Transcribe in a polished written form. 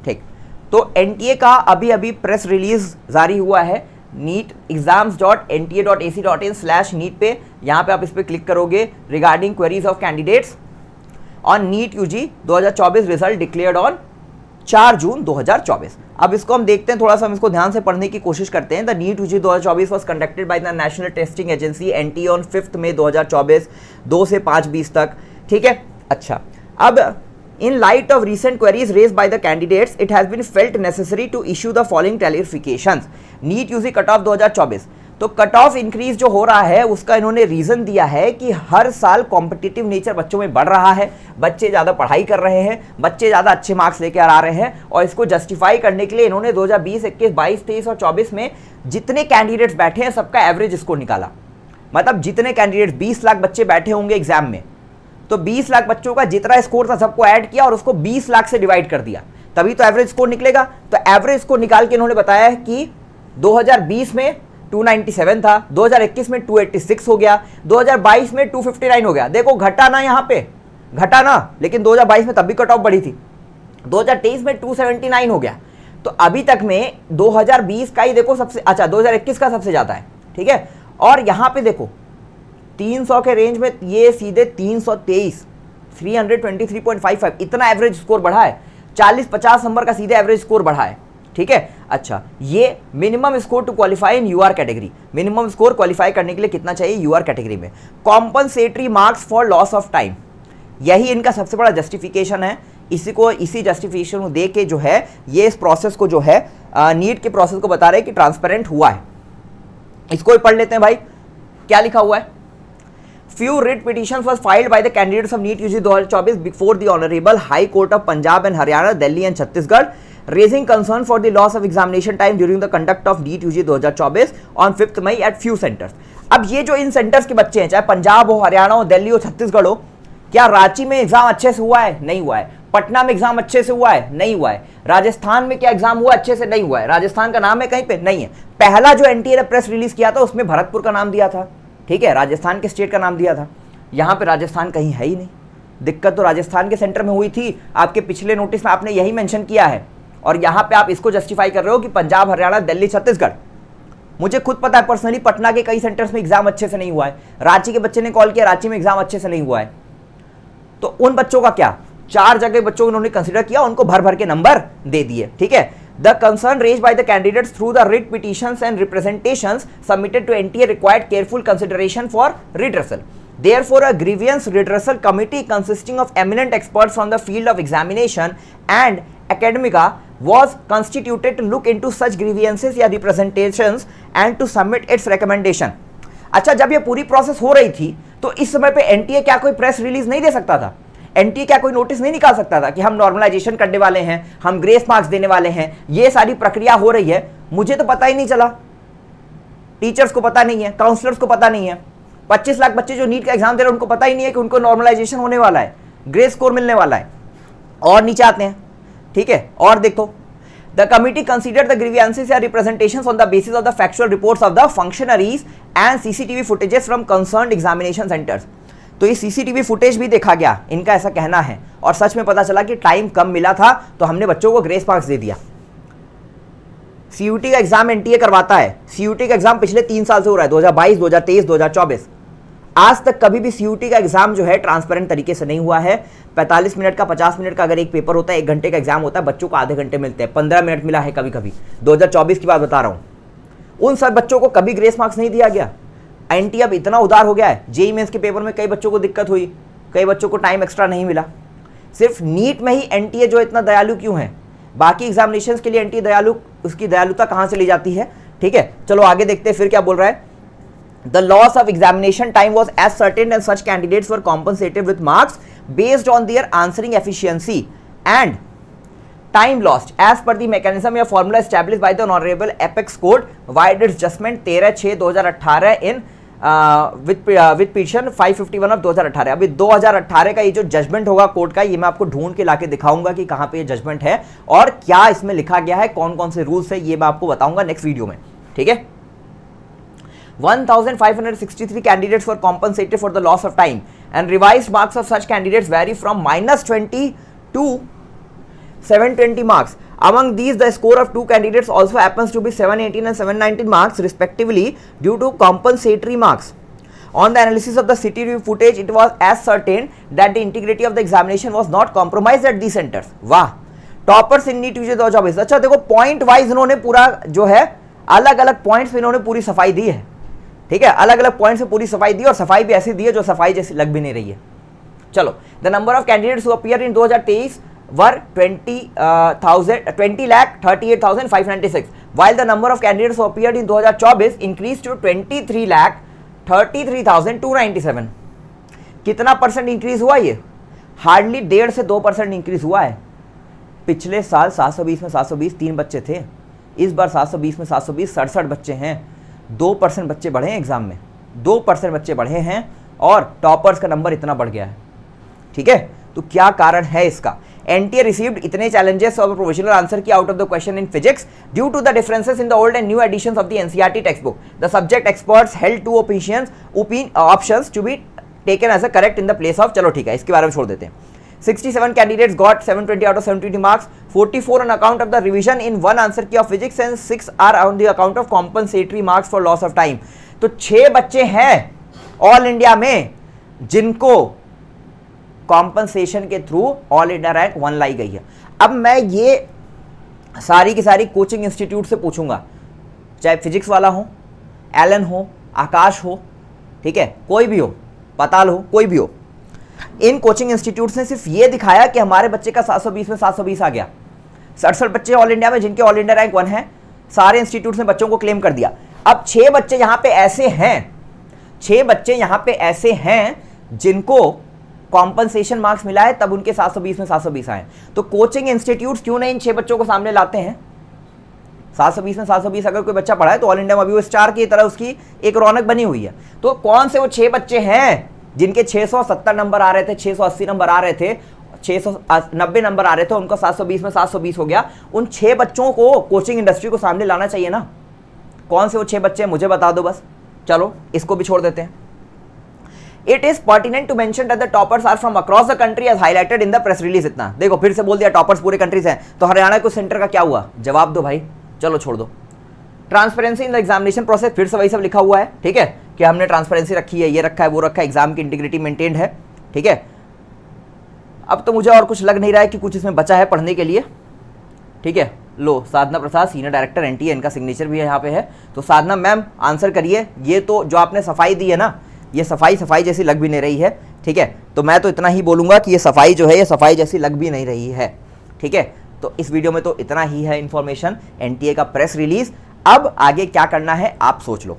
ठीक, तो एनटीए का अभी अभी प्रेस रिलीज जारी हुआ है neetexams.nta.ac.in/नीट पे, यहाँ पे आप इस पर क्लिक करोगे regarding queries of candidates on NEET UG 2024 result declared on 4 June 2024। अब इसको हम देखते हैं, थोड़ा सा हम इसको ध्यान से पढ़ने की कोशिश करते हैं। The NEET UG 2024 was conducted by the National Testing Agency NTA on 5 May 2024 2 से 5:20 तक। ठीक है, अच्छा, अब in light of recent queries raised by the candidates, it has been felt necessary to issue the following clarifications. NEET UG cut off 2024, तो cut off increase जो हो रहा है उसका इन्होंने रीजन दिया है कि हर साल कॉम्पिटिटिव नेचर बच्चों में बढ़ रहा है, बच्चे ज़्यादा पढ़ाई कर रहे हैं, बच्चे ज़्यादा अच्छे मार्क्स लेकर आ रहे हैं, और इसको जस्टिफाई करने के लिए इन्होंने 2020, 21, 22, 23 और 24 में जितने कैंडिडेट्स बैठे हैं सबका एवरेज स्कोर निकाला। मतलब जितने कैंडिडेट्स 20 लाख बच्चे बैठे होंगे एग्जाम में, तो 20 लाख बच्चों का जितना स्कोर था सबको ऐड किया और उसको 20 लाख से डिवाइड कर दिया, तभी तो एवरेज स्कोर निकलेगा। तो एवरेज स्कोर निकाल के इन्होंने बताया है कि 2020 में 297 था, 2021 में 286 हो गया, 2022 में 259 हो गया। देखो घटा ना, यहाँ पे घटा ना, लेकिन 2022 में तब भी कट ऑफ बढ़ी थी। 2023 में 279 हो गया। तो अभी तक में 2020 का ही देखो सबसे, अच्छा 2021 का सबसे ज़्यादा है। ठीक है, और यहाँ पे देखो 300 के रेंज में ये सीधे 323, 323.55 इतना एवरेज स्कोर बढ़ा है। 40-50 नंबर का सीधे एवरेज स्कोर बढ़ा है। ठीक है, अच्छा, ये minimum score to qualify in UR category, minimum score qualify करने के लिए कितना चाहिए यूआर कैटेगरी में। Compensatory marks for loss of time, यही इनका सबसे बड़ा जस्टिफिकेशन है। इसी जस्टिफिकेशन को दे के जो है ये इस प्रोसेस को जो है नीट के प्रोसेस को बता रहे हैं कि ट्रांसपेरेंट हुआ है। इसको भी पढ़ लेते हैं भाई, क्या लिखा हुआ है। Few writ petitions was filed by the candidates of NEET UG 2024 before the Honorable High Court of Punjab and Haryana, Delhi and Chhattisgarh, raising concern for the loss of examination time during the conduct of NEET UG 2024 on 5th May at few centers. अब ये जो इन centres के बच्चे हैं, चाहे पंजाब हो, हरियाणा हो, दिल्ली हो, छत्तीसगढ़ हो, क्या रांची में एग्जाम अच्छे से हुआ है? नहीं हुआ है। पटना में एग्जाम अच्छे से हुआ है? नहीं हुआ है। राजस्थान में क्या एग्जाम हुआ अच्छे से? नहीं हुआ है। राजस्थान का नाम है कहीं पे? नहीं है। पहला जो एनटीए ने प्रेस रिलीज किया था उसमें भरतपुर का नाम दिया था। ठीक है, राजस्थान के स्टेट का नाम दिया था। यहाँ पे राजस्थान कहीं है ही नहीं। दिक्कत तो राजस्थान के सेंटर में हुई थी, आपके पिछले नोटिस में आपने यही मेंशन किया है, और यहाँ पे आप इसको जस्टिफाई कर रहे हो कि पंजाब, हरियाणा, दिल्ली, छत्तीसगढ़। मुझे खुद पता है पर्सनली, पटना के कई सेंटर्स में एग्जाम अच्छे से नहीं हुआ है। रांची के बच्चे ने कॉल किया, रांची में एग्जाम अच्छे से नहीं हुआ है। तो उन बच्चों का क्या, 4 जगह बच्चों को उन्होंने कंसिडर किया, उनको भर भर के नंबर दे दिए। ठीक है, The concern raised by the candidates through the writ petitions and representations submitted to NTA required careful consideration for redressal. Therefore, a grievance redressal committee consisting of eminent experts from the field of examination and academia was constituted to look into such grievances या representations and to submit its recommendation. अच्छा, जब ये पूरी process हो रही थी तो इस समय पे एनटीए क्या कोई प्रेस रिलीज नहीं दे सकता था? एनटीए क्या कोई नोटिस नहीं निकाल सकता था कि हम नॉर्मलाइजेशन करने वाले हैं, हम ग्रेस मार्क्स देने वाले हैं, ये सारी प्रक्रिया हो रही है? मुझे तो पता ही नहीं चला, टीचर्स को पता नहीं है, काउंसलर्स को पता नहीं है, 25 लाख बच्चे जो नीट का एग्जाम दे रहे हैं उनको पता ही नहीं है कि उनको नॉर्मलाइजेशन होने वाला है, ग्रेस स्कोर मिलने वाला है। और नीचे आते हैं, ठीक है, और देखो, the committee considered the grievances या representations on the basis of the factual reports of the functionaries and CCTV footages from concerned examination centres. तो ये सीसीटीवी फुटेज भी देखा गया, इनका ऐसा कहना है, और सच में पता चला कि टाइम कम मिला था तो हमने बच्चों को ग्रेस मार्क्स दे दिया। सीयूटी का एग्जाम एनटीए करवाता है। सीयूटी का एग्जाम पिछले 3 साल से हो रहा है, 2022, 2023, 2024। आज तक कभी भी सीयूटी का एग्जाम जो है ट्रांसपेरेंट तरीके से नहीं हुआ है। 45 मिनट का, 50 मिनट का अगर एक पेपर होता है, 1 घंटे का एग्जाम होता है, बच्चों को आधे घंटे मिलते हैं, 15 मिनट मिला है कभी कभी। 2024 की बात बता रहा हूं। उन सब बच्चों को कभी ग्रेस मार्क्स नहीं दिया गया। एनटीए अब इतना उदार हो गया है, जेईई मेंस के पेपर में कई बच्चों को दिक्कत हुई, कई बच्चों को टाइम एक्स्ट्रा नहीं मिला। सिर्फ नीट में ही एनटीए जो इतना दयालु क्यों है? बाकी एग्जामिनेशंस के लिए एनटीए दयालु, उसकी दयालुता कहां से ली जाती है? ठीक है, चलो आगे देखते हैं फिर क्या बोल रहा है। The loss of examination time was as certain and such candidates were compensated with marks based on their answering efficiency and time lost as per the mechanism या formula established by the honorable apex court vide its judgment 13/6/2018 in with petition 551 of 2018। अभी 2018 का ये जो judgement होगा court का, ये मैं आपको ढूंढ के लाके दिखाऊंगा कि कहां पे ये जजमेंट है और क्या इसमें लिखा गया है, कौन कौन से रूल्स है, ये मैं आपको बताऊंगा नेक्स्ट वीडियो में। ठीक है, 1563 candidates were compensated for the loss of time and revised marks of such candidates vary from -20 to 720 marks. Among these, the score of two candidates also happens to be 718 and 719 marks respectively due to compensatory marks. On the analysis of the CCTV footage, it was ascertained that the integrity of the examination was not compromised at these centers. वाह, toppers इन NEET UG 2024। अच्छा देखो, point wise इन्होंने पूरा जो है अलग अलग points पे इन्होंने पूरी सफाई दी है, ठीक है, अलग अलग पॉइंट्स पे पूरी सफाई दी, और सफाई भी ऐसी दी है जो सफाई जैसी लग भी नहीं रही है। चलो, the number of candidates who appear in 2023 were 20,38,596, while the number of candidates who appeared in 2024 increased to 23,33,297। कितना परसेंट इंक्रीज हुआ ये? हार्डली 1.5 से 2% इंक्रीज हुआ है। पिछले साल 720 में 720 3 बच्चे थे, इस बार 720 में 720 67 बच्चे हैं। 2% बच्चे बढ़े हैं एग्जाम में, 2% बच्चे बढ़े हैं, और टॉपर्स का नंबर इतना बढ़ गया है, ठीक है। तो क्या कारण है इसका? एनटीए रिसीव्ड इतने challenges of provisional answer key out of the question in physics due to the differences in the old and new editions of the NCERT text book. The subject experts held two options to be taken as a correct in the place of, चलो ठीक है, इसके बारे में छोड़ देते हैं। 67 candidates got 720 out of 720 marks, 44 on account of the revision in one answer key of physics and 6 are on the account of compensatory marks for loss of time। तो 6 बच्चे हैं ऑल इंडिया में जिनको कॉम्पनसेशन के through all India rank 1 लाई गई है। अब मैं ये सारी की सारी कोचिंग इंस्टीट्यूट से पूछूंगा, चाहे फिजिक्स वाला हो, एलन हो, आकाश हो, ठीक है, कोई भी हो, पताल हो, कोई भी हो, इन कोचिंग इंस्टीट्यूट्स ने सिर्फ ये दिखाया कि हमारे बच्चे का 720 में 720 आ गया। 67 बच्चे ऑल इंडिया में जिनके ऑल इंडिया रैंक 1 है, सारे इंस्टीट्यूट्स ने बच्चों को क्लेम कर दिया। अब 6 बच्चे यहां पे ऐसे हैं, 6 बच्चे यहां पे ऐसे हैं जिनको कॉम्पनसेशन मार्क्स मिला है, तब उनके 720 में 720 आए। तो कोचिंग इंस्टीट्यूट्स क्यों नहीं इन 6 बच्चों को सामने लाते हैं? 720 में 720 अगर कोई बच्चा पढ़ा है तो ऑल इंडिया में अभी वो स्टार की तरह उसकी एक रौनक बनी हुई है। तो कौन से वो 6 बच्चे हैं जिनके 670 नंबर आ रहे थे, 680 नंबर आ रहे थे, 690 नंबर आ रहे थे, उनका 720 में 720 हो गया? उन 6 बच्चों को कोचिंग इंडस्ट्री को सामने लाना चाहिए ना। कौन से वो 6 बच्चे हैं मुझे बता दो बस। चलो इसको भी छोड़ देते हैं। It is pertinent to mention that the toppers are from across the country as highlighted in the press release. इतना देखो, फिर से बोल दिया टॉपर्स पूरे कंट्रीज हैं, तो हरियाणा को सेंटर का क्या हुआ? जवाब दो भाई, चलो छोड़ दो। Transparency in the examination process, फिर से वही सब लिखा हुआ है, ठीक है, कि हमने ट्रांसपेरेंसी रखी है, ये रखा है, वो रखा है, एग्जाम की इंटीग्रिटी मेंटेन्ड है, ठीक है। अब तो मुझे और कुछ लग नहीं रहा है कि कुछ इसमें बचा है पढ़ने के लिए, ठीक है। लो, साधना प्रसाद सीनियर डायरेक्टर एनटीए, इनका सिग्नेचर भी यहाँ पे है। तो साधना मैम आंसर करिए। ये तो जो आपने सफाई दी है ना, ये सफाई जैसी लग भी नहीं रही है, ठीक है। तो मैं तो इतना ही बोलूँगा कि ये सफाई जो है, ये सफाई जैसी लग भी नहीं रही है, ठीक है। तो इस वीडियो में तो इतना ही है इन्फॉर्मेशन, एनटीए का प्रेस रिलीज। अब आगे क्या करना है आप सोच लो।